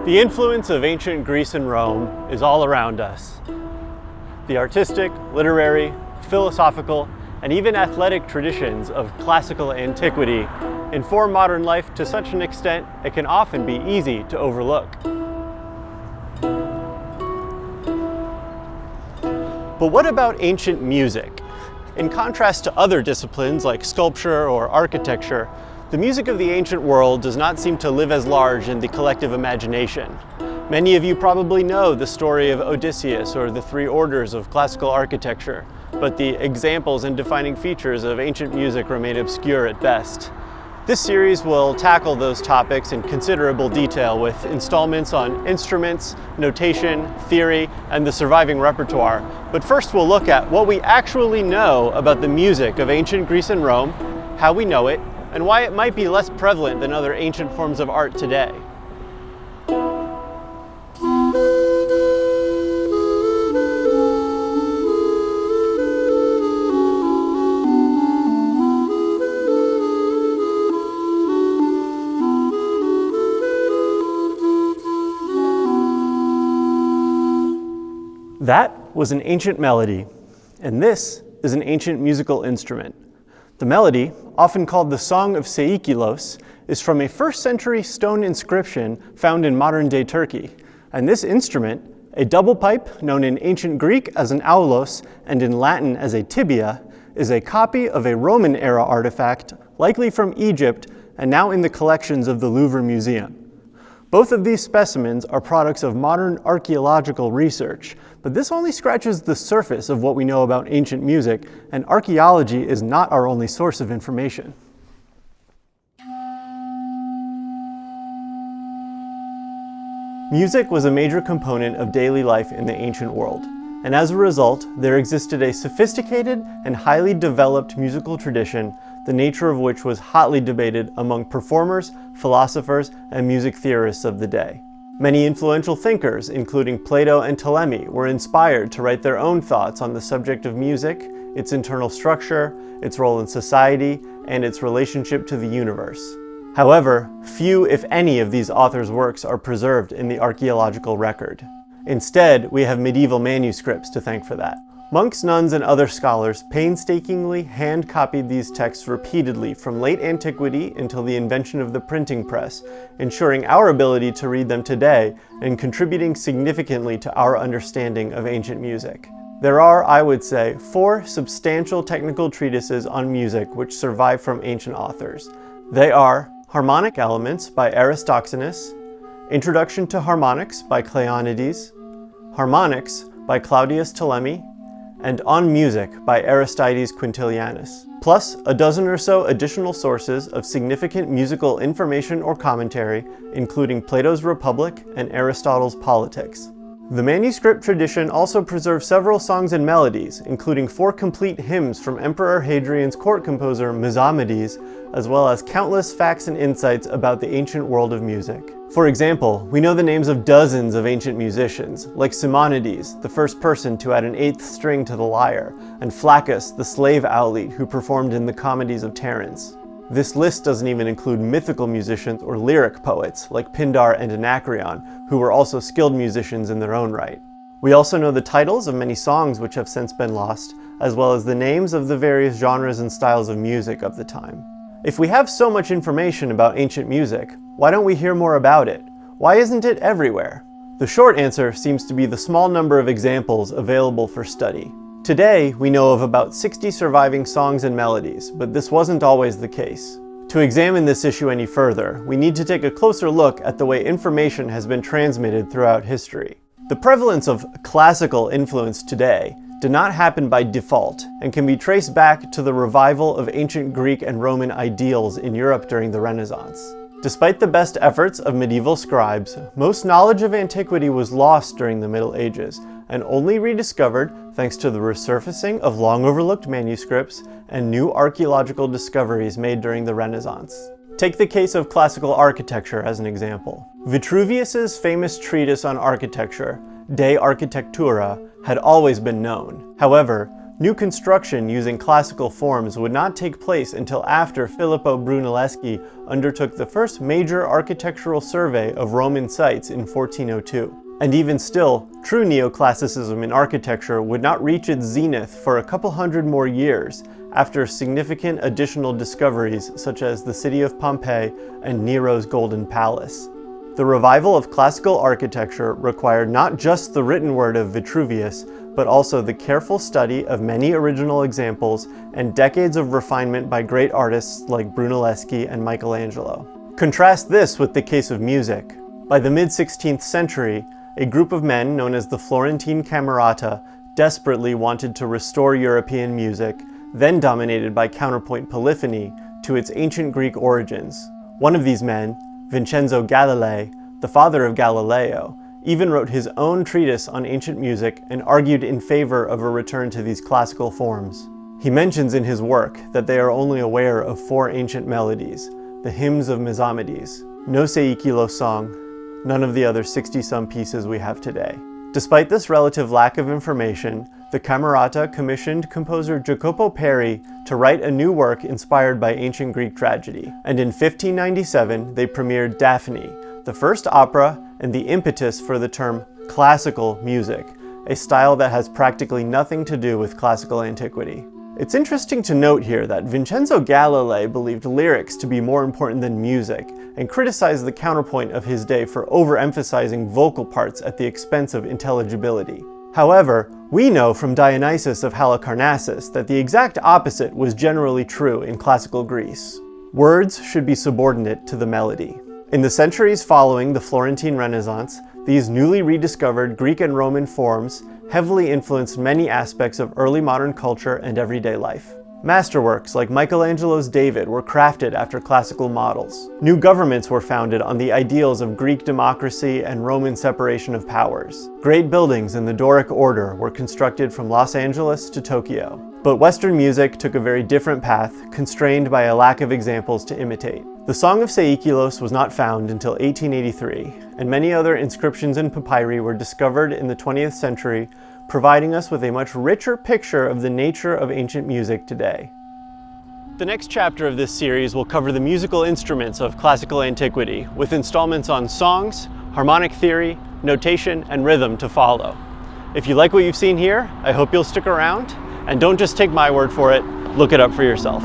The influence of ancient Greece and Rome is all around us. The artistic, literary, philosophical, and even athletic traditions of classical antiquity inform modern life to such an extent it can often be easy to overlook. But what about ancient music? In contrast to other disciplines like sculpture or architecture, the music of the ancient world does not seem to live as large in the collective imagination. Many of you probably know the story of Odysseus or the three orders of classical architecture, but the examples and defining features of ancient music remain obscure at best. This series will tackle those topics in considerable detail with installments on instruments, notation, theory, and the surviving repertoire. But first we'll look at what we actually know about the music of ancient Greece and Rome, how we know it, and why it might be less prevalent than other ancient forms of art today. That was an ancient melody, and this is an ancient musical instrument. The melody, often called the Song of Seikilos, is from a 1st century stone inscription found in modern-day Turkey. And this instrument, a double pipe known in ancient Greek as an aulos and in Latin as a tibia, is a copy of a Roman-era artifact, likely from Egypt and now in the collections of the Louvre Museum. Both of these specimens are products of modern archaeological research, but this only scratches the surface of what we know about ancient music, and archaeology is not our only source of information. Music was a major component of daily life in the ancient world, and as a result, there existed a sophisticated and highly developed musical tradition, the nature of which was hotly debated among performers, philosophers, and music theorists of the day. Many influential thinkers, including Plato and Ptolemy, were inspired to write their own thoughts on the subject of music, its internal structure, its role in society, and its relationship to the universe. However, few, if any, of these authors' works are preserved in the archaeological record. Instead, we have medieval manuscripts to thank for that. Monks, nuns, and other scholars painstakingly hand-copied these texts repeatedly from late antiquity until the invention of the printing press, ensuring our ability to read them today and contributing significantly to our understanding of ancient music. There are, I would say, 4 substantial technical treatises on music which survive from ancient authors. They are Harmonic Elements by Aristoxenus, Introduction to Harmonics by Cleonides, Harmonics by Claudius Ptolemy, and On Music by Aristides Quintilianus, plus a dozen or so additional sources of significant musical information or commentary, including Plato's Republic and Aristotle's Politics. The manuscript tradition also preserves several songs and melodies, including 4 complete hymns from Emperor Hadrian's court composer Mizamides, as well as countless facts and insights about the ancient world of music. For example, we know the names of dozens of ancient musicians, like Simonides, the first person to add an 8th string to the lyre, and Flaccus, the slave owlet who performed in the comedies of Terence. This list doesn't even include mythical musicians or lyric poets, like Pindar and Anacreon, who were also skilled musicians in their own right. We also know the titles of many songs which have since been lost, as well as the names of the various genres and styles of music of the time. If we have so much information about ancient music, why don't we hear more about it? Why isn't it everywhere? The short answer seems to be the small number of examples available for study. Today, we know of about 60 surviving songs and melodies, but this wasn't always the case. To examine this issue any further, we need to take a closer look at the way information has been transmitted throughout history. The prevalence of classical influence today did not happen by default and can be traced back to the revival of ancient Greek and Roman ideals in Europe during the Renaissance. Despite the best efforts of medieval scribes, most knowledge of antiquity was lost during the Middle Ages and only rediscovered thanks to the resurfacing of long-overlooked manuscripts and new archaeological discoveries made during the Renaissance. Take the case of classical architecture as an example. Vitruvius's famous treatise on architecture, De Architectura, had always been known. However, New construction using classical forms would not take place until after Filippo Brunelleschi undertook the first major architectural survey of Roman sites in 1402. And even still, true neoclassicism in architecture would not reach its zenith for a couple hundred more years after significant additional discoveries such as the city of Pompeii and Nero's Golden Palace. The revival of classical architecture required not just the written word of Vitruvius, but also the careful study of many original examples and decades of refinement by great artists like Brunelleschi and Michelangelo. Contrast this with the case of music. By the mid-16th century, a group of men known as the Florentine Camerata desperately wanted to restore European music, then dominated by counterpoint polyphony, to its ancient Greek origins. One of these men, Vincenzo Galilei, the father of Galileo, even wrote his own treatise on ancient music and argued in favor of a return to these classical forms. He mentions in his work that they are only aware of 4 ancient melodies, the hymns of Mezamides, no Seikilos song, none of the other 60-some pieces we have today. Despite this relative lack of information, the Camerata commissioned composer Jacopo Peri to write a new work inspired by ancient Greek tragedy, and in 1597 they premiered Daphne, the first opera and the impetus for the term classical music, a style that has practically nothing to do with classical antiquity. It's interesting to note here that Vincenzo Galilei believed lyrics to be more important than music, and criticized the counterpoint of his day for overemphasizing vocal parts at the expense of intelligibility. However, we know from Dionysius of Halicarnassus that the exact opposite was generally true in classical Greece. Words should be subordinate to the melody. In the centuries following the Florentine Renaissance, these newly rediscovered Greek and Roman forms heavily influenced many aspects of early modern culture and everyday life. Masterworks like Michelangelo's David were crafted after classical models. New governments were founded on the ideals of Greek democracy and Roman separation of powers. Great buildings in the Doric order were constructed from Los Angeles to Tokyo. But Western music took a very different path, constrained by a lack of examples to imitate. The Song of Seikilos was not found until 1883, and many other inscriptions and papyri were discovered in the 20th century, providing us with a much richer picture of the nature of ancient music today. The next chapter of this series will cover the musical instruments of classical antiquity, with installments on songs, harmonic theory, notation, and rhythm to follow. If you like what you've seen here, I hope you'll stick around, and don't just take my word for it, look it up for yourself.